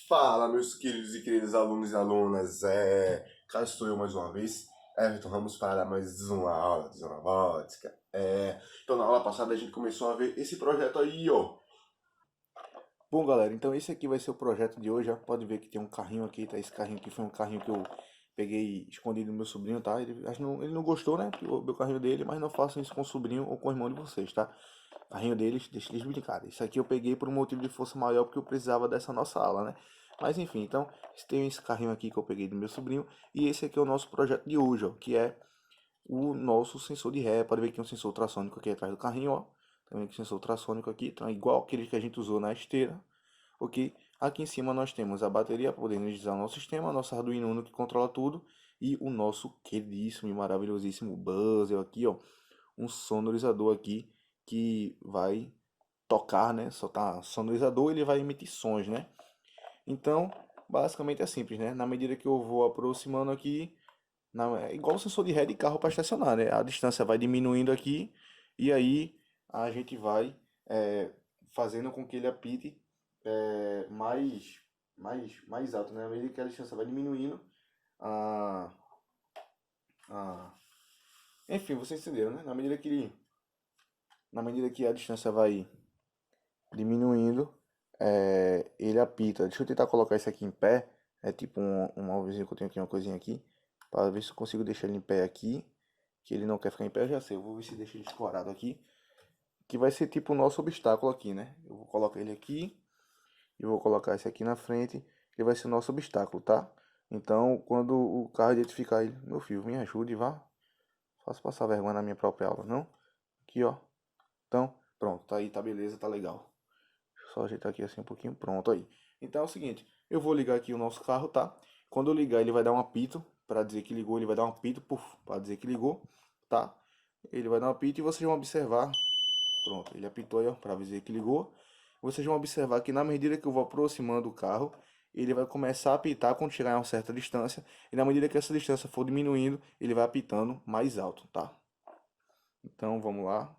Fala, meus queridos e queridas alunos e alunas, cá estou eu mais uma vez, Everton Ramos, para dar mais uma aula de robótica. Então, na aula passada a gente começou a ver esse projeto aí, ó. Bom, galera, então esse aqui vai ser o projeto de hoje, ó. Pode ver que tem um carrinho aqui, tá? Esse carrinho aqui foi um carrinho que eu peguei escondido do meu sobrinho, tá? Ele não gostou, né? O meu carrinho dele, mas não façam isso com o sobrinho ou com o irmão de vocês, tá? Carrinho deles, deixa eles brincarem. Isso aqui eu peguei por um motivo de força maior, porque eu precisava dessa nossa aula, né? Mas enfim, então, tem esse carrinho aqui que eu peguei do meu sobrinho, e esse aqui é o nosso projeto de hoje, ó, que é o nosso sensor de ré. Pode ver que tem um sensor ultrassônico aqui atrás do carrinho, ó. Também tem um sensor ultrassônico aqui, então é igual aquele que a gente usou na esteira. Ok? Aqui em cima nós temos a bateria para poder energizar o nosso sistema, nosso Arduino Uno que controla tudo e o nosso queridíssimo e maravilhosíssimo buzzer aqui, ó, um sonorizador aqui que vai tocar, né? Soltar sonorizador, ele vai emitir sons, né? Então, basicamente é simples, né? Na medida que eu vou aproximando aqui, é igual o sensor de ré de carro para estacionar, né? A distância vai diminuindo aqui e aí a gente vai fazendo com que ele apite mais alto, né? À medida que a distância vai diminuindo, a, a... enfim, vocês entenderam, né? Na medida que a distância vai diminuindo, ele apita. Deixa eu tentar colocar isso aqui em pé. É tipo um alvozinho que eu tenho aqui, uma coisinha aqui, para ver se eu consigo deixar ele em pé aqui. Que ele não quer ficar em pé, eu já sei. Eu vou ver se deixa ele escorado aqui. Que vai ser tipo o nosso obstáculo aqui, né? Eu vou colocar ele aqui. E vou colocar esse aqui na frente. Que vai ser o nosso obstáculo, tá? Então, quando o carro identificar ele, meu filho, me ajude, vá. Faço passar vergonha na minha própria aula, não? Aqui, ó. Então, pronto, tá aí, tá beleza, tá legal. Deixa eu só ajeitar aqui assim um pouquinho, pronto aí. Então é o seguinte, eu vou ligar aqui o nosso carro, tá? Quando eu ligar, ele vai dar um apito para dizer que ligou, ele vai dar um apito, puf, para dizer que ligou, tá? Ele vai dar um apito e vocês vão observar, pronto, ele apitou aí, ó, para dizer que ligou. Vocês vão observar que na medida que eu vou aproximando o carro, ele vai começar a apitar quando chegar a uma certa distância, e na medida que essa distância for diminuindo, ele vai apitando mais alto, tá? Então vamos lá.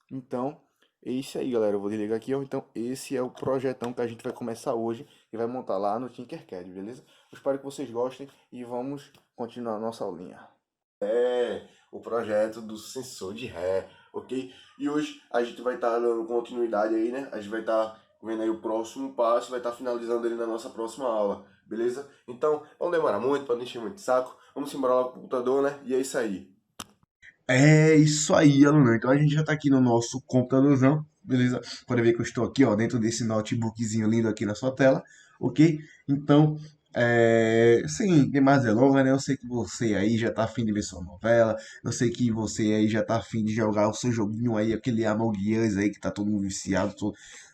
Então, é isso aí, galera. Eu vou desligar aqui, ó. Então, esse é o projetão que a gente vai começar hoje e vai montar lá no Tinkercad, beleza? Eu espero que vocês gostem e vamos continuar a nossa aulinha. O projeto do sensor de ré, ok? E hoje a gente vai estar dando continuidade aí, né? A gente vai estar vendo aí o próximo passo, vai estar finalizando ele na nossa próxima aula, beleza? Então, não demora muito, para não encher muito de saco. Vamos embora lá pro computador, né? E é isso aí. É isso aí, aluno. Então a gente já está aqui no nosso computadorzão, beleza? Pode ver que eu estou aqui, ó, dentro desse notebookzinho lindo aqui na sua tela, ok? Então, sem ter mais delongas, né? Eu sei que você aí já tá afim de ver sua novela, eu sei que você aí já tá afim de jogar o seu joguinho aí, aquele Among Us aí que tá todo mundo viciado,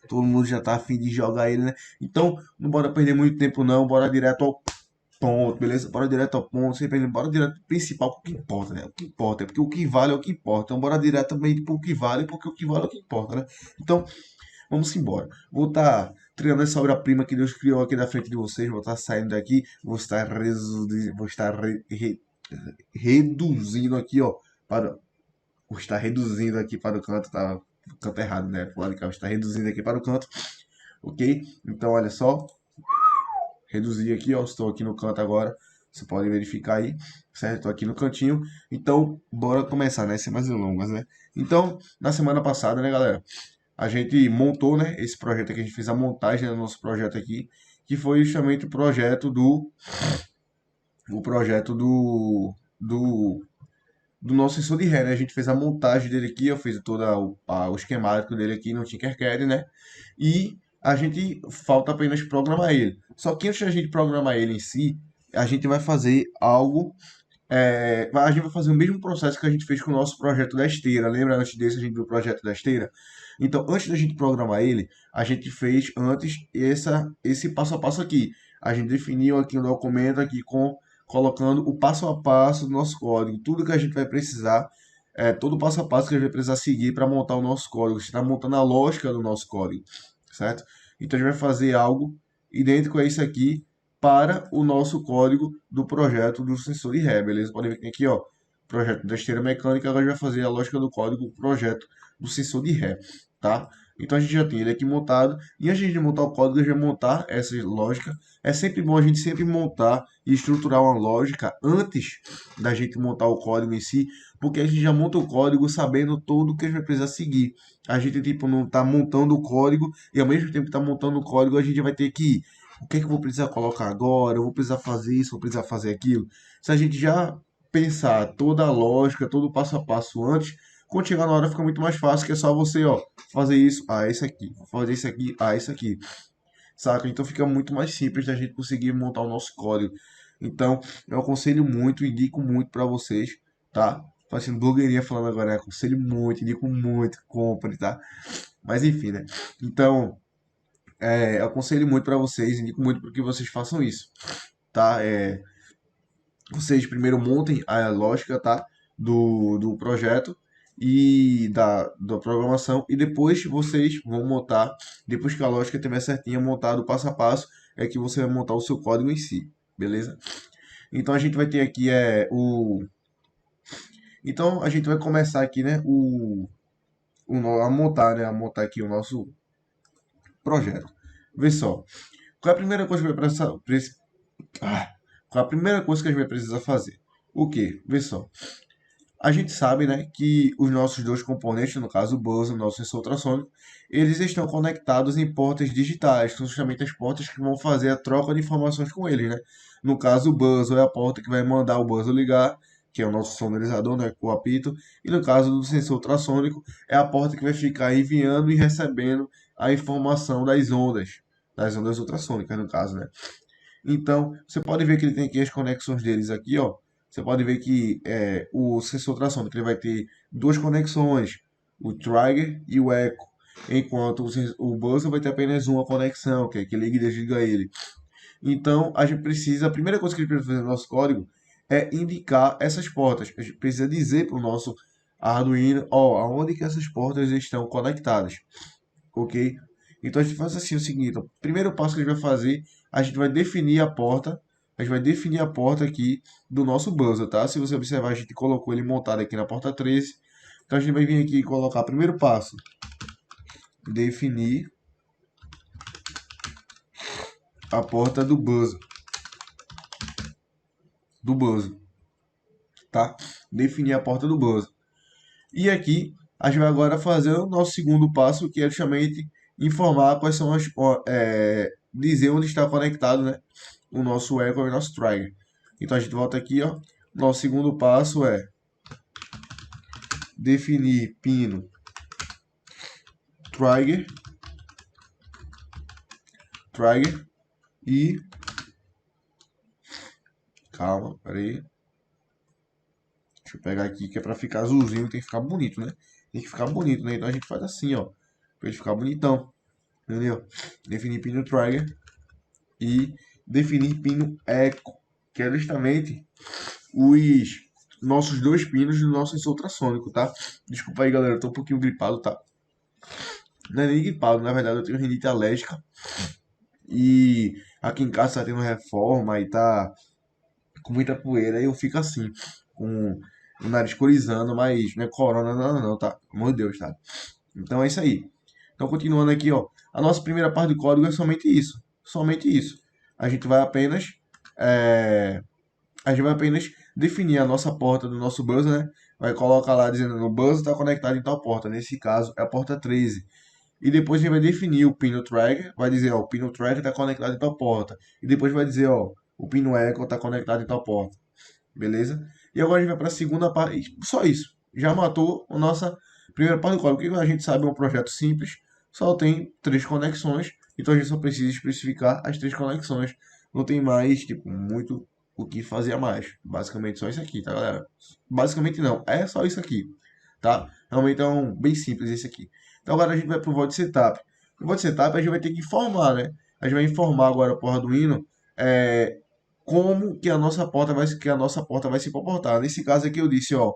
todo mundo já tá afim de jogar ele, né? Então, não bora perder muito tempo não, bora direto ao ponto, beleza? Bora direto ao ponto, sempre bora direto ao principal, o que importa, né? O que importa, porque o que vale é o que importa. Então, bora diretamente pro que vale, porque o que vale é o que importa, né? Então, vamos embora. Vou estar treinando essa obra-prima que Deus criou aqui na frente de vocês, vou estar saindo daqui, vou estar reduzindo aqui, ó, para, vou estar reduzindo aqui para o canto, tá? O canto errado, né? Pro lado de cá, vou estar reduzindo aqui para o canto, ok? Então, olha só, reduzir aqui, ó, estou aqui no canto agora, você pode verificar aí, certo? Estou aqui no cantinho, então bora começar, né? Sem mais delongas, né? Então, na semana passada, né, galera, a gente montou, né, esse projeto aqui, a gente fez a montagem do nosso projeto aqui, que foi justamente o projeto do nosso sensor de ré, né? A gente fez a montagem dele aqui, eu fiz todo o esquemático dele aqui no Tinkercad, né? E a gente falta apenas programar ele. Só que antes da gente programar ele em si, a gente vai fazer algo. A gente vai fazer o mesmo processo que a gente fez com o nosso projeto da esteira. Lembra antes desse a gente viu o projeto da esteira? Então, antes da gente programar ele, a gente fez antes esse passo a passo aqui. A gente definiu aqui um documento aqui colocando o passo a passo do nosso código, tudo que a gente vai precisar todo o passo a passo que a gente vai precisar seguir para montar o nosso código. A gente está montando a lógica do nosso código, certo? Então a gente vai fazer algo idêntico a isso aqui para o nosso código do projeto do sensor de ré, beleza? Pode ver que tem aqui, ó, projeto da esteira mecânica, agora a gente vai fazer a lógica do código do projeto do sensor de ré, tá? Então a gente já tem ele aqui montado, e antes de montar o código, a gente vai montar essa lógica. É sempre bom a gente sempre montar e estruturar uma lógica antes da gente montar o código em si, porque a gente já monta o código sabendo tudo que a gente vai precisar seguir. A gente, tipo, não tá montando o código e ao mesmo tempo que tá montando o código, a gente vai ter que o que é que eu vou precisar colocar agora? Eu vou precisar fazer isso, vou precisar fazer aquilo. Se a gente já pensar toda a lógica, todo o passo a passo antes, quando chegar na hora fica muito mais fácil, que é só você, ó, fazer isso, isso aqui, fazer isso aqui, isso aqui, saca? Então fica muito mais simples da gente conseguir montar o nosso código. Então, eu aconselho muito, indico muito para vocês, tá? Fazendo blogueirinha falando agora, né? Aconselho muito, indico muito, compre, tá? Mas enfim, né? Então, eu aconselho muito para vocês, indico muito para que vocês façam isso, tá? Vocês primeiro montem a lógica, tá? Do projeto e da programação, e depois vocês vão montar, depois que a lógica estiver certinha, montado passo a passo, é que você vai montar o seu código em si, beleza? Então a gente vai ter aqui então a gente vai começar aqui, né, a montar aqui o nosso projeto. Vê só, qual é a primeira coisa que vai precisar, qual é a primeira coisa que a gente vai precisar fazer? O que? Vê só. A gente sabe, né, que os nossos dois componentes, no caso o buzzer e o nosso sensor ultrassônico, eles estão conectados em portas digitais, que são justamente as portas que vão fazer a troca de informações com eles, né? No caso o buzzer é a porta que vai mandar o buzzer ligar, que é o nosso sonorizador, né, com o apito, e no caso do sensor ultrassônico é a porta que vai ficar enviando e recebendo a informação das ondas ultrassônicas, no caso, né? Então, você pode ver que ele tem aqui as conexões deles aqui, ó. Você pode ver que o sensor ultrassônico ele vai ter duas conexões, o trigger e o echo, enquanto o buzzer vai ter apenas uma conexão, que é que liga e desliga ele. Então, a gente precisa, a primeira coisa que a gente precisa fazer no nosso código é indicar essas portas. A gente precisa dizer para o nosso Arduino, ó, aonde que essas portas estão conectadas, ok? Então a gente faz assim o seguinte, ó, o primeiro passo que a gente vai fazer, a gente vai definir a porta, a gente vai definir a porta aqui do nosso buzzer, tá? Se você observar, a gente colocou ele montado aqui na porta 13. Então a gente vai vir aqui e colocar, primeiro passo, definir a porta do buzzer, tá? Definir a porta do buzzer. E aqui a gente vai agora fazer o nosso segundo passo, que é justamente informar quais são dizer onde está conectado, né, o nosso echo e o nosso trigger. Então a gente volta aqui, ó. Nosso segundo passo é definir pino trigger e calma, peraí. Deixa eu pegar aqui que é para ficar azulzinho, tem que ficar bonito, né? Tem que ficar bonito, né? Então a gente faz assim, ó, para ele ficar bonitão. Entendeu? Definir pino trigger e definir pino echo, que é justamente os nossos dois pinos do nosso sensor ultrassônico, tá? Desculpa aí, galera, eu tô um pouquinho gripado, tá? Não é nem gripado, na verdade eu tenho rinite alérgica e aqui em casa tá tendo reforma e tá com muita poeira e eu fico assim, com o nariz corizando, mas não é corona não, tá? Pelo amor de Deus, tá? Então é isso aí. Então, continuando aqui, ó, a nossa primeira parte do código é somente isso. Somente isso. A gente vai apenas, é, a gente vai apenas definir a nossa porta do nosso buzzer, né? Vai colocar lá dizendo no buzzer está conectado em tal porta. Nesse caso, é a porta 13. E depois a gente vai definir o pino trigger. Vai dizer, ó, o pino trigger está conectado em tal porta. E depois vai dizer, ó, o pino echo está conectado em tal porta. Beleza? E agora a gente vai para a segunda parte. Só isso. Já matou a nossa primeira parte do código. Porque a gente sabe é um projeto simples. Só tem 3 conexões. Então a gente só precisa especificar as 3 conexões. Não tem mais, tipo, muito o que fazer a mais. Basicamente só isso aqui, tá, galera? Basicamente não. É só isso aqui. Tá? Realmente é bem simples esse aqui. Então agora a gente vai pro void setup. No void setup a gente vai ter que informar, né? A gente vai informar agora pro Arduino como que a nossa porta vai se comportar. Nesse caso aqui eu disse, ó,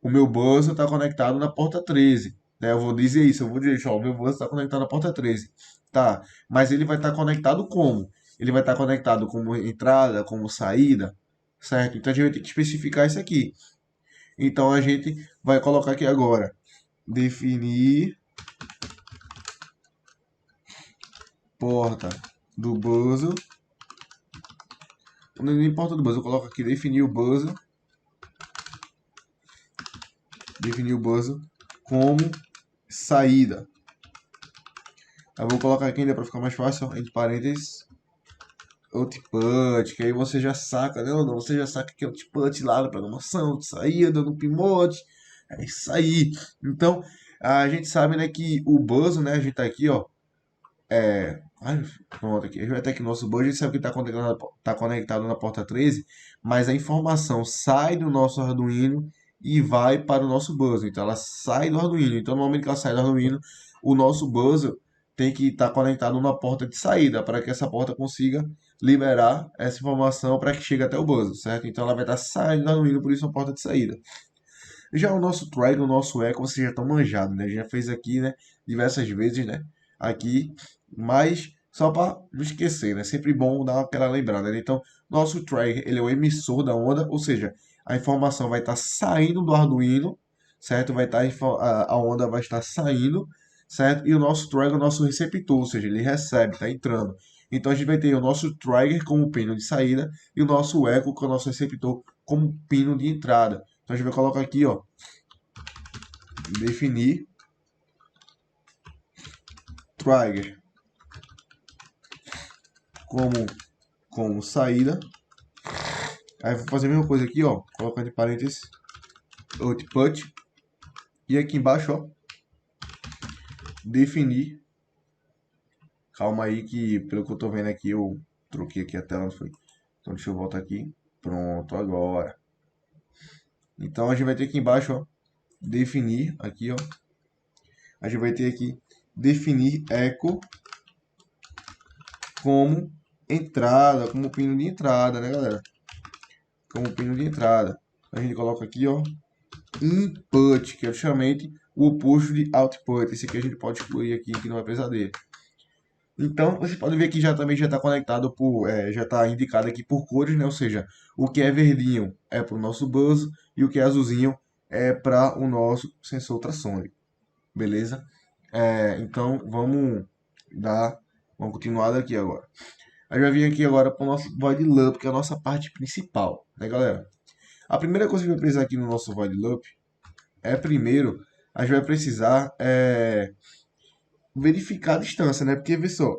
o meu buzzer está conectado na porta 13. Né? Eu vou dizer isso, ó, o meu buzzer está conectado na porta 13. Tá, mas ele vai estar conectado como? Ele vai estar conectado como entrada, como saída, certo? Então a gente vai ter que especificar isso aqui. Então a gente vai colocar aqui agora, definir porta do buzzer. Não importa do buzzer, eu coloco aqui definir o buzzer como saída. Eu vou colocar aqui ainda para ficar mais fácil, entre parênteses, output, que aí você já saca, né? Não, você já saca que é output lá na programação, de saída, no pimote, é isso aí. Então, a gente sabe, né, que o buzzer, né, a gente tá aqui, ó, pronto, aqui, a gente vai ter aqui nosso buzzer, a gente sabe que tá conectado na porta 13, mas a informação sai do nosso Arduino e vai para o nosso buzzer. Então, ela sai do Arduino. Então, no momento que ela sai do Arduino, o nosso buzzer tem que estar conectado na porta de saída, para que essa porta consiga liberar essa informação para que chegue até o buzzer, certo? Então, ela vai estar saindo do Arduino, por isso é uma porta de saída. Já o nosso Trigger, o nosso Echo, vocês já estão manjados, né? Já fez aqui, né? Diversas vezes, né? Aqui, mas só para não esquecer, né? Sempre bom dar aquela lembrada, né? Então, nosso Trigger, ele é o emissor da onda, ou seja, a informação vai estar saindo do Arduino, certo? Vai estar, a onda vai estar saindo, certo? E o nosso Trigger é o nosso receptor, ou seja, ele recebe, está entrando. Então, a gente vai ter o nosso Trigger como pino de saída e o nosso Echo, que é o nosso receptor, como pino de entrada. Então, a gente vai colocar aqui, ó, definir Trigger como saída. Aí vou fazer a mesma coisa aqui, ó, colocando entre parênteses output. E aqui embaixo, ó, definir. Calma aí que, pelo que eu tô vendo aqui, eu troquei aqui a tela, não foi? Então deixa eu voltar aqui. Pronto, agora. Então a gente vai ter aqui embaixo, ó, definir, aqui, ó. A gente vai ter aqui, definir echo como entrada, como pino de entrada, né, galera? Como pino de entrada. A gente coloca aqui, ó, input, que é justamente o oposto de output. Esse aqui a gente pode excluir aqui, que não vai precisar dele. Então, você pode ver que já também já está conectado por, já está indicado aqui por cores, né? Ou seja, o que é verdinho é para o nosso buzzer e o que é azulzinho é para o nosso sensor ultrassônico, beleza? Então, vamos continuar daqui agora. A gente vai vir aqui agora para o nosso void loop, que é a nossa parte principal, né, galera? A primeira coisa que vai precisar aqui no nosso void loop primeiro, a gente vai precisar verificar a distância, né? Porque, vê só,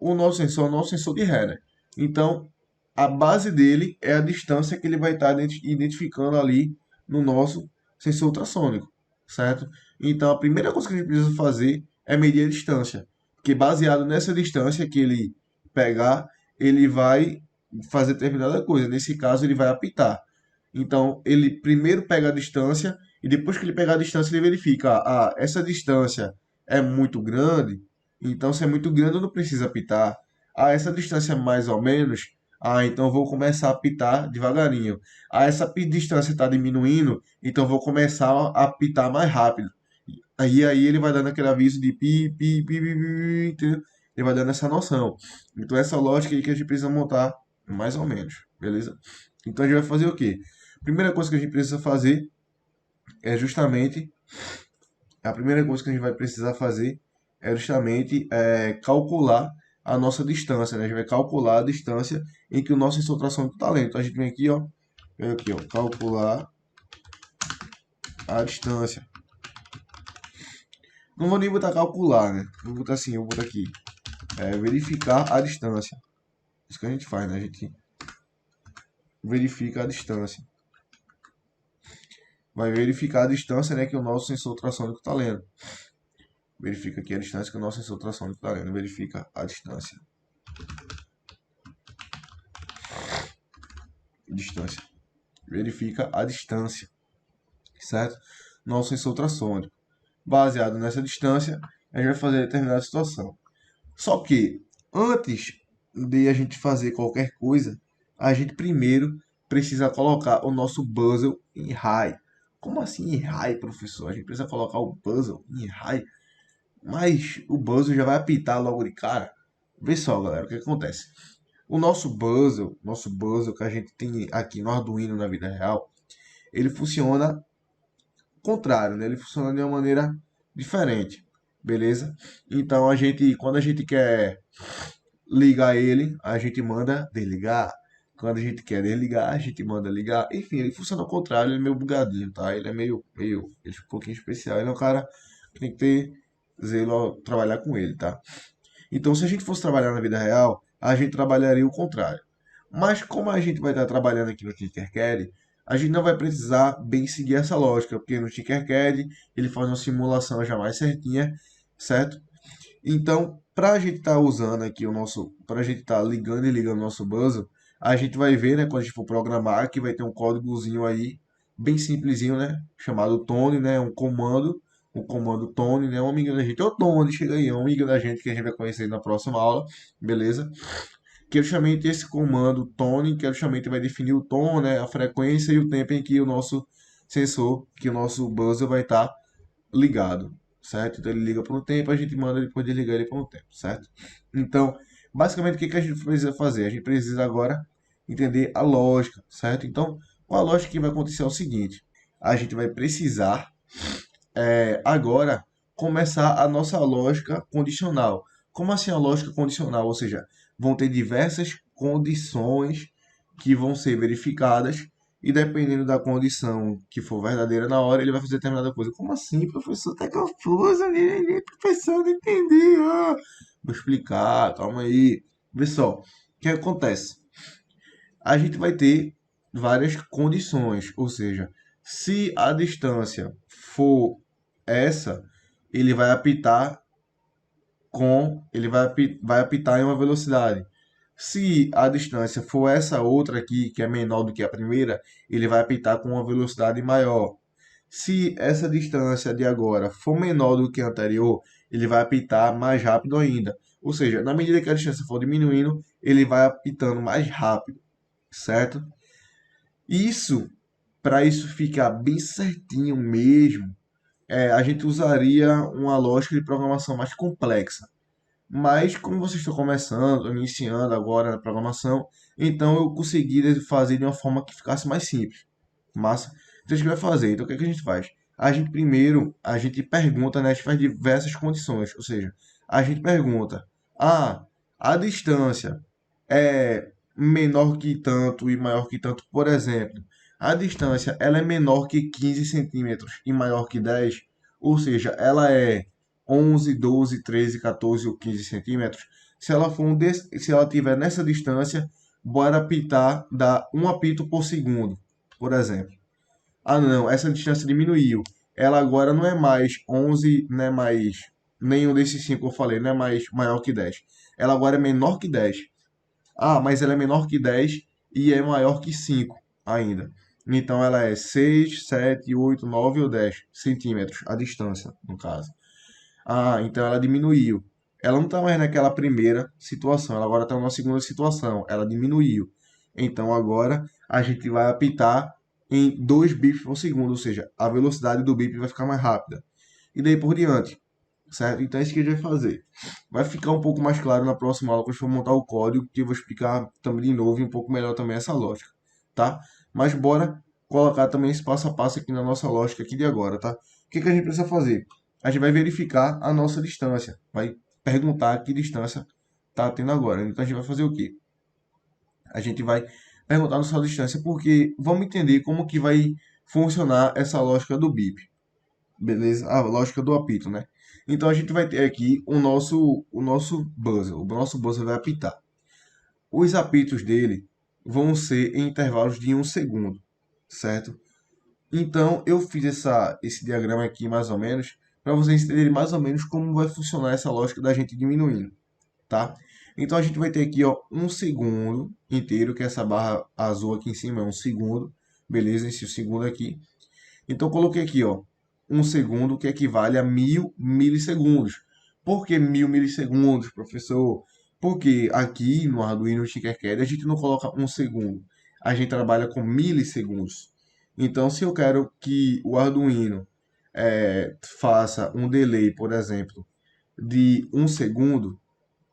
o nosso sensor é o nosso sensor de ré, né? Então, a base dele é a distância que ele vai estar identificando ali no nosso sensor ultrassônico, certo? Então, a primeira coisa que a gente precisa fazer é medir a distância, porque baseado nessa distância que ele pegar, ele vai fazer determinada coisa. Nesse caso, ele vai apitar. Então, ele primeiro pega a distância e depois que ele pegar a distância, ele verifica, essa distância é muito grande, então se é muito grande eu não preciso apitar. Essa distância é mais ou menos, então eu vou começar a apitar devagarinho. Essa distância está diminuindo, então eu vou começar a apitar mais rápido. Aí ele vai dando aquele aviso de pi, pi, pi, pi, pi, entendeu? Ele vai dando essa noção. Então essa lógica aí que a gente precisa montar mais ou menos, beleza? Então a gente vai fazer o quê? Primeira coisa que a gente precisa fazer é justamente a primeira coisa que a gente vai precisar fazer é justamente calcular a nossa distância, né? A gente vai calcular a distância em que o nosso sensor ultrassônico está lendo. Então a gente vem aqui, ó, calcular a distância. Não vou nem botar calcular, né? Vou botar assim, eu vou botar aqui, verificar a distância. Isso que a gente faz, né? A gente verifica a distância. Vai verificar a distância, né, que o nosso sensor ultrassônico está lendo. Verifica aqui a distância que o nosso sensor ultrassônico está lendo. Verifica a distância. Distância. Verifica a distância. Certo? Nosso sensor ultrassônico. Baseado nessa distância, a gente vai fazer determinada situação. Só que, antes de a gente fazer qualquer coisa, a gente primeiro precisa colocar o nosso buzzer em high. Como assim em high, professor? A gente precisa colocar o puzzle em high, mas o puzzle já vai apitar logo de cara. Vê só, galera, o que acontece. O nosso puzzle que a gente tem aqui no Arduino na vida real, ele funciona contrário, né? Ele funciona de uma maneira diferente, beleza? Então quando a gente quer ligar ele, a gente manda desligar. Quando a gente quer desligar, a gente manda ligar. Enfim, ele funciona ao contrário, ele é meio bugadinho, tá? Ele é ele é um pouquinho especial. Ele é um cara que tem que ter zelo ao trabalhar com ele, tá? Então, se a gente fosse trabalhar na vida real, a gente trabalharia o contrário. Mas como a gente vai estar trabalhando aqui no Tinkercad, a gente não vai precisar bem seguir essa lógica, porque no Tinkercad ele faz uma simulação já mais certinha, certo? Então, para a gente estar usando aqui para a gente estar ligando e ligando o nosso buzzer, a gente vai ver, né, quando a gente for programar, que vai ter um códigozinho aí, bem simplesinho, né, chamado Tone, né, um comando Tone, né, um amigo da gente, ô Tone, chega aí, é um amigo da gente que a gente vai conhecer na próxima aula, beleza? Que justamente esse comando Tone, que justamente vai definir o tom, né, a frequência e o tempo em que o nosso sensor, que o nosso buzzer vai estar ligado, certo? Então ele liga por um tempo, a gente manda depois desligar ele por um tempo, certo? Então, basicamente, o que a gente precisa fazer? A gente precisa agora entender a lógica, certo? Então, a lógica que vai acontecer é o seguinte: a gente vai precisar agora começar a nossa lógica condicional. Como assim a lógica condicional? Ou seja, vão ter diversas condições que vão ser verificadas e dependendo da condição que for verdadeira na hora, ele vai fazer determinada coisa. Como assim, professor? Tá confuso, professor, não entendi. Ah. Vou explicar, calma aí. Pessoal, o que acontece? A gente vai ter várias condições, ou seja, se a distância for essa, ele vai apitar vai apitar em uma velocidade. Se a distância for essa outra aqui, que é menor do que a primeira, ele vai apitar com uma velocidade maior. Se essa distância de agora for menor do que a anterior, ele vai apitar mais rápido ainda. Ou seja, na medida que a distância for diminuindo, ele vai apitando mais rápido, certo? Isso, para isso ficar bem certinho mesmo, a gente usaria uma lógica de programação mais complexa. Mas como vocês estão começando, iniciando agora na programação, então eu consegui fazer de uma forma que ficasse mais simples. Massa? Então a gente vai fazer. Então o que é que a gente faz? A gente pergunta, né? A gente faz diversas condições. Ou seja, a gente pergunta: ah, a distância é menor que tanto e maior que tanto, por exemplo. A distância ela é menor que 15 centímetros e maior que 10, ou seja, ela é 11, 12, 13, 14 ou 15 centímetros. Se ela tiver nessa distância, bora apitar, dá um apito por segundo, por exemplo. Ah, não, essa distância diminuiu. Ela agora não é mais 11, não é mais nenhum desses cinco que eu falei, não é mais maior que 10. Ela agora é menor que 10. Ah, mas ela é menor que 10 e é maior que 5 ainda. Então ela é 6, 7, 8, 9 ou 10 centímetros a distância, no caso. Ah, então ela diminuiu. Ela não está mais naquela primeira situação, ela agora está numa segunda situação. Ela diminuiu. Então agora a gente vai apitar em 2 bips por segundo, ou seja, a velocidade do bip vai ficar mais rápida. E daí por diante, certo? Então é isso que a gente vai fazer. Vai ficar um pouco mais claro na próxima aula quando eu for montar o código, que eu vou explicar também de novo e um pouco melhor também essa lógica, tá? Mas bora colocar também esse passo a passo aqui na nossa lógica aqui de agora, tá? O que que a gente precisa fazer? A gente vai verificar a nossa distância, vai perguntar que distância está tendo agora. Então a gente vai fazer o quê? A gente vai perguntar a nossa distância porque vamos entender como que vai funcionar essa lógica do bip, beleza? A lógica do apito, né? Então a gente vai ter aqui o nosso buzzer. O nosso buzzer vai apitar. Os apitos dele vão ser em intervalos de 1 segundo, certo? Então eu fiz esse diagrama aqui mais ou menos para vocês entenderem mais ou menos como vai funcionar essa lógica da gente diminuindo, tá? Então a gente vai ter aqui, ó, 1 segundo inteiro, que essa barra azul aqui em cima é 1 segundo, beleza? Esse segundo aqui. Então eu coloquei aqui, ó, 1 segundo, que equivale a 1000 milissegundos. Por que 1000 milissegundos, professor? Porque aqui no Arduino Tinkercad a gente não coloca 1 segundo, a gente trabalha com milissegundos. Então, se eu quero que o Arduino faça um delay, por exemplo, de 1 segundo,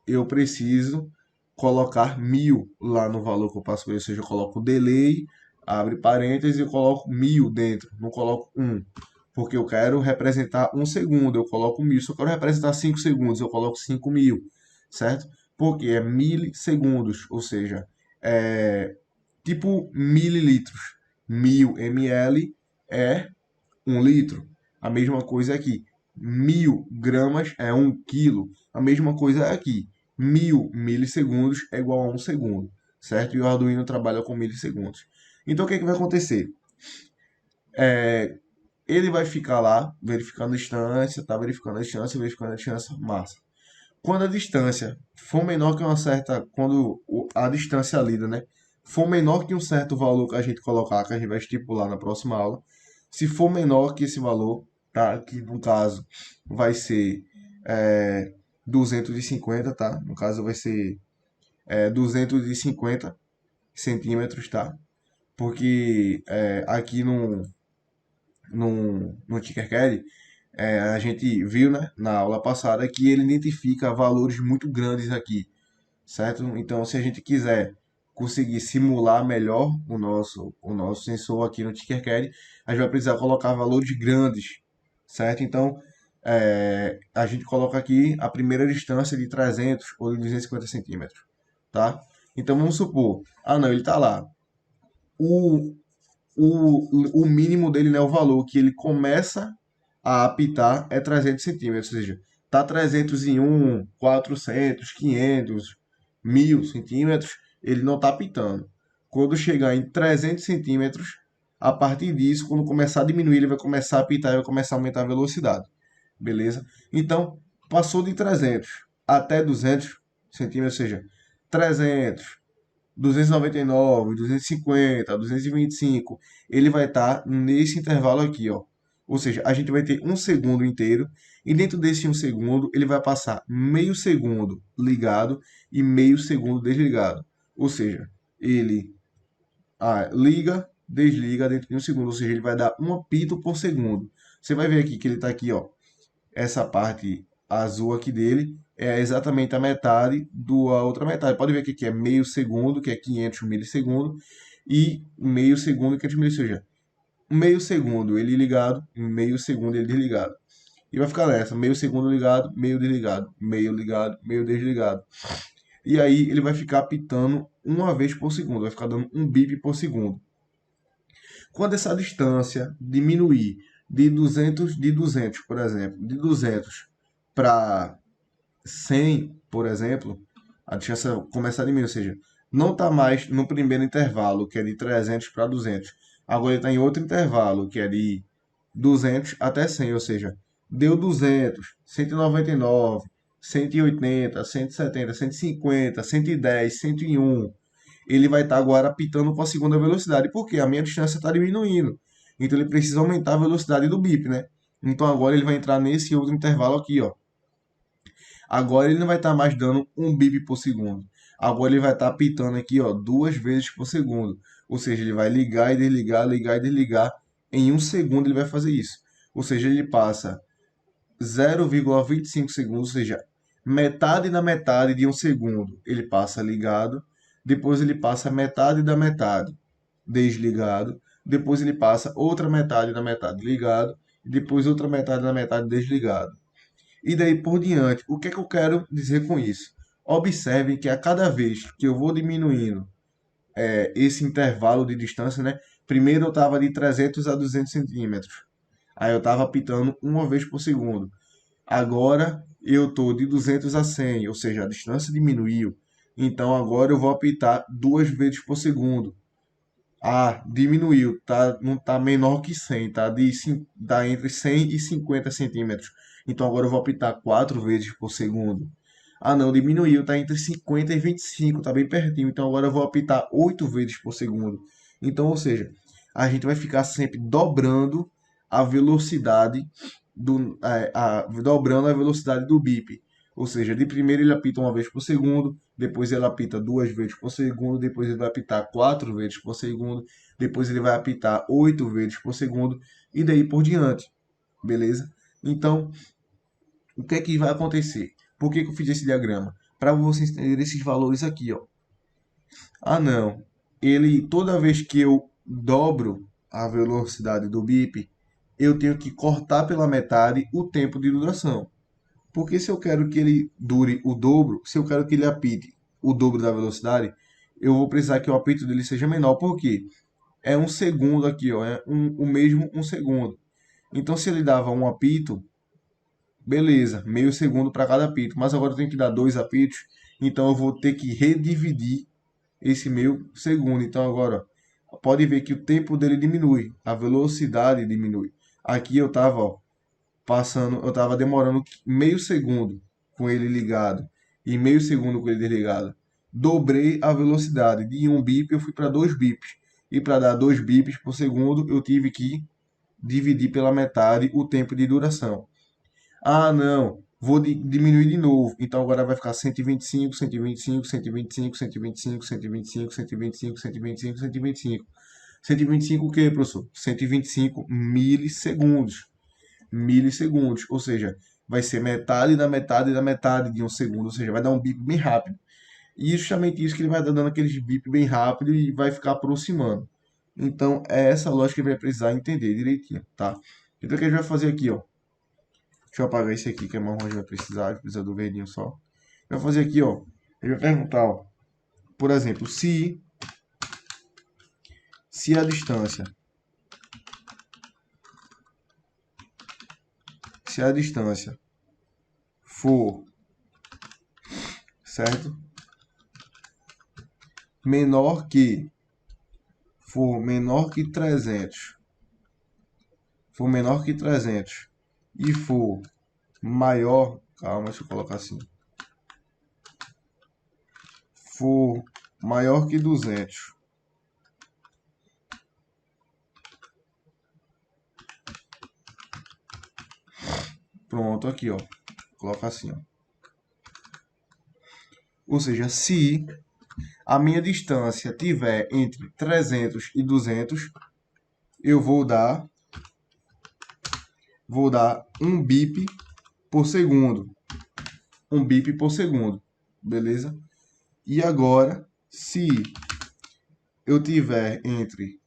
eu preciso colocar 1000 lá no valor que eu passo para ele. Ou seja, eu coloco o delay, abre parênteses e eu coloco 1000 dentro, não coloco 1. Porque eu quero representar 1 segundo, eu coloco 1000. Se eu quero representar 5 segundos, eu coloco 5000, certo? Porque é milissegundos, ou seja, é tipo mililitros. 1000 ml é 1 litro. A mesma coisa aqui. 1000 gramas é 1 quilo. A mesma coisa aqui. 1000 milissegundos é igual a 1 segundo, certo? E o Arduino trabalha com milissegundos. Então o que, é que vai acontecer? Ele vai ficar lá verificando a distância, tá verificando a distância, verificando a distância, massa. Quando a distância for menor que uma certa, quando a distância lida, né, for menor que um certo valor que a gente colocar, que a gente vai estipular na próxima aula, se for menor que esse valor, tá, que no caso vai ser 250, tá, no caso vai ser 250 centímetros, tá, porque aqui no Tinkercad, a gente viu, né, na aula passada que ele identifica valores muito grandes aqui, certo? Então, se a gente quiser conseguir simular melhor o nosso sensor aqui no Tinkercad, a gente vai precisar colocar valores grandes, certo? Então, a gente coloca aqui a primeira distância de 300 ou de 250 centímetros, tá? Então, vamos supor, não, ele está lá. O mínimo dele, né, o valor que ele começa a apitar é 300 centímetros, ou seja, tá 300 em 1, 400, 500, 1000 centímetros, ele não está apitando. Quando chegar em 300 centímetros, a partir disso, quando começar a diminuir, ele vai começar a apitar e vai começar a aumentar a velocidade. Beleza? Então, passou de 300 até 200 centímetros, ou seja, 300, 299, 250, 225, ele vai estar nesse intervalo aqui, ó. Ou seja, a gente vai ter 1 segundo inteiro e dentro desse 1 segundo ele vai passar meio segundo ligado e meio segundo desligado. Ou seja, ele liga, desliga dentro de 1 segundo. Ou seja, ele vai dar um apito por segundo. Você vai ver aqui que ele está aqui, ó. Essa parte azul aqui dele é exatamente a metade da outra metade. Pode ver aqui que é meio segundo, que é 500 milissegundos, e meio segundo, 500 milissegundos. Ou seja, meio segundo ele ligado, meio segundo ele desligado. E vai ficar nessa, meio segundo ligado, meio desligado, meio ligado, meio desligado. E aí ele vai ficar apitando uma vez por segundo, vai ficar dando um bip por segundo. Quando essa distância diminuir de 200, por exemplo, de 200 para 100, por exemplo, a distância começar a diminuir, ou seja, não está mais no primeiro intervalo, que é de 300 para 200. Agora ele está em outro intervalo, que é de 200 até 100, ou seja, deu 200, 199, 180, 170, 150, 110, 101. Ele vai estar agora apitando com a segunda velocidade, porque a minha distância está diminuindo. Então ele precisa aumentar a velocidade do bip, né? Então agora ele vai entrar nesse outro intervalo aqui, ó. Agora ele não vai estar mais dando um bip por segundo. Agora ele vai estar apitando aqui, ó, 2 vezes por segundo. Ou seja, ele vai ligar e desligar, ligar e desligar. Em 1 segundo ele vai fazer isso. Ou seja, ele passa 0,25 segundos, ou seja, metade da metade de 1 segundo ele passa ligado. Depois ele passa metade da metade desligado. Depois ele passa outra metade da metade ligado. E depois outra metade da metade desligado. E daí por diante, o que é que eu quero dizer com isso? Observem que a cada vez que eu vou diminuindo esse intervalo de distância, né? Primeiro eu estava de 300 a 200 centímetros. Aí eu estava apitando uma vez por segundo. Agora eu estou de 200 a 100, ou seja, a distância diminuiu. Então agora eu vou apitar 2 vezes por segundo. Diminuiu, tá, não tá menor que 100, tá entre 100 e 50 centímetros. Então agora eu vou apitar 4 vezes por segundo. Não, diminuiu, tá entre 50 e 25, tá bem pertinho. Então agora eu vou apitar 8 vezes por segundo. Então, ou seja, a gente vai ficar sempre dobrando a velocidade dobrando a velocidade do bip. Ou seja, de primeiro ele apita uma vez por segundo, depois ele apita 2 vezes por segundo, depois ele vai apitar 4 vezes por segundo, depois ele vai apitar 8 vezes por segundo e daí por diante, beleza? Então, o que é que vai acontecer? Por que que eu fiz esse diagrama? Para vocês entenderem esses valores aqui, ó. Ah, não. Ele, toda vez que eu dobro a velocidade do bip, eu tenho que cortar pela metade o tempo de duração. Porque se eu quero que ele dure o dobro, se eu quero que ele apite o dobro da velocidade, eu vou precisar que o apito dele seja menor. Por quê? É um segundo aqui, ó, é o mesmo um segundo. Então, se ele dava um apito, beleza, meio segundo para cada apito. Mas agora eu tenho que dar 2 apitos, então eu vou ter que redividir esse meio segundo. Então agora, ó, pode ver que o tempo dele diminui, a velocidade diminui. Aqui eu estava, ó, passando, eu estava demorando meio segundo com ele ligado e meio segundo com ele desligado. Dobrei a velocidade. De 1 bip eu fui para 2 bips. E para dar 2 bips por segundo, eu tive que dividir pela metade o tempo de duração. Ah, não, vou diminuir de novo. Então agora vai ficar 125, 125, 125, 125, 125, 125, 125, 125. 125 o quê, professor? 125 milissegundos. Milissegundos, ou seja, vai ser metade da metade da metade de um segundo, ou seja, vai dar um bip bem rápido. E justamente isso que ele vai dar dando aqueles bip bem rápido e vai ficar aproximando. Então, é essa lógica que ele vai precisar entender direitinho, tá? Então, o que a gente vai fazer aqui, ó. Deixa eu apagar esse aqui que é marrom, a gente vai precisar, precisa do verdinho só. Eu vou fazer aqui, ó. Eu vou perguntar, ó. Por exemplo, se a distância for, certo? Menor que 300, e for maior, calma, deixa eu colocar assim, for maior que 200, pronto, aqui, ó, coloca assim, ó. Ou seja, se a minha distância tiver entre 300 e 200, eu vou dar 1 bip por segundo. 1 bip por segundo, beleza? E agora, se eu tiver entre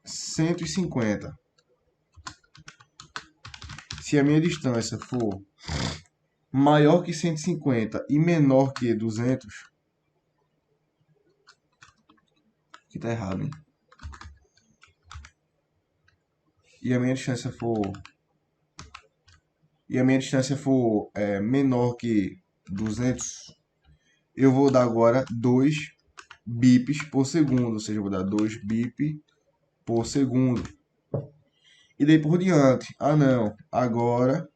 150, se a minha distância for maior que 150 e menor que 200, aqui tá errado, hein? E a minha distância for menor que 200, eu vou dar agora 2 bips por segundo, ou seja, eu vou dar 2 bip por segundo. E daí por diante. Ah, não. Agora,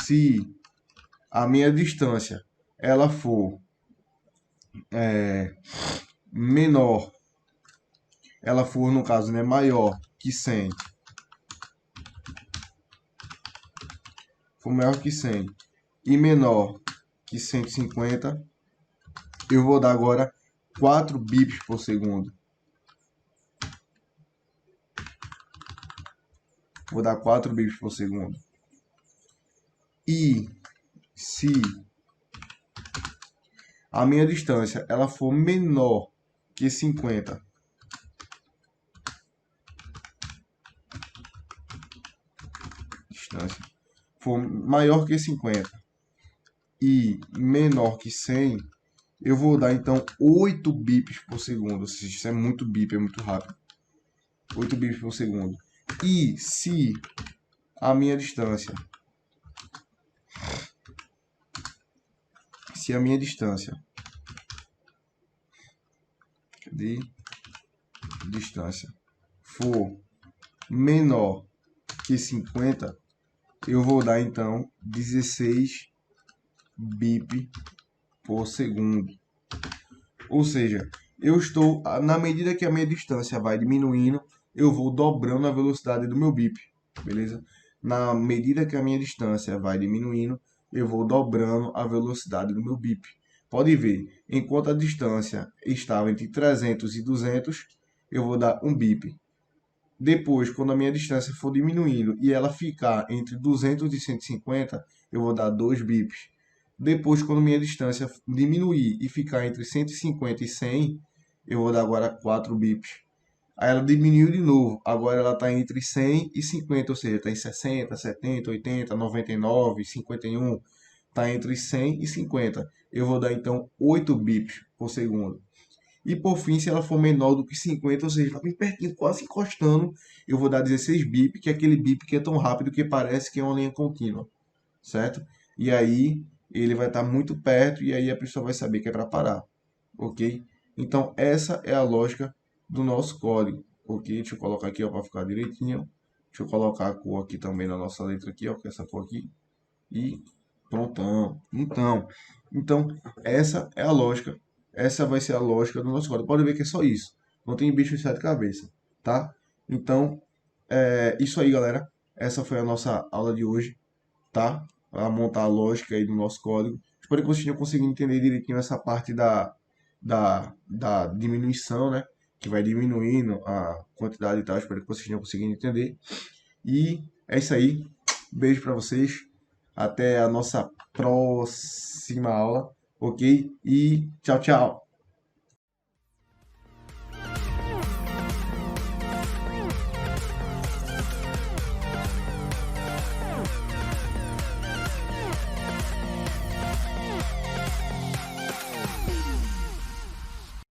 se a minha distância ela for menor, ela for, no caso, né, maior que 100, for maior que 100 e menor que 150, eu vou dar agora 4 bips por segundo. Vou dar 4 bips por segundo. E se a minha distância ela for menor que 50, distância for maior que 50 e menor que 100, eu vou dar então 8 bips por segundo. Ou seja, isso é muito bip, é muito rápido. 8 bips por segundo. E se a minha distância de distância for menor que 50, eu vou dar então 16 bip por segundo. Ou seja, eu estou, na medida que a minha distância vai diminuindo, eu vou dobrando a velocidade do meu bip. beleza? Na medida que a minha distância vai diminuindo, eu vou dobrando a velocidade do meu bip. Pode ver, enquanto a distância estava entre 300 e 200, eu vou dar um bip. Depois, quando a minha distância for diminuindo e ela ficar entre 200 e 150, eu vou dar 2 bips. Depois, quando minha distância diminuir e ficar entre 150 e 100, eu vou dar agora 4 bips. Aí ela diminuiu de novo. Agora ela está entre 100 e 50, ou seja, está em 60, 70, 80, 99, 51. Está entre 100 e 50. Eu vou dar então 8 bips por segundo. E por fim, se ela for menor do que 50, ou seja, está bem pertinho, quase encostando, eu vou dar 16 bip, que é aquele bip que é tão rápido que parece que é uma linha contínua, certo? E aí ele vai estar muito perto e aí a pessoa vai saber que é para parar, ok? Então essa é a lógica do nosso código, ok? Deixa eu colocar aqui para ficar direitinho. Deixa eu colocar a cor aqui também na nossa letra aqui, ó, que é essa cor aqui. E prontão. Então, essa é a lógica. Essa vai ser a lógica do nosso código. Pode ver que é só isso. Não tem bicho de sete cabeças, tá? Então, é isso aí, galera. Essa foi a nossa aula de hoje, tá? Para montar a lógica aí do nosso código. Espero que vocês tenham conseguido entender direitinho essa parte da diminuição, né? Que vai diminuindo a quantidade e tal. Espero que vocês tenham conseguido entender. E é isso aí. Beijo para vocês. Até a nossa próxima aula, ok? E tchau, tchau.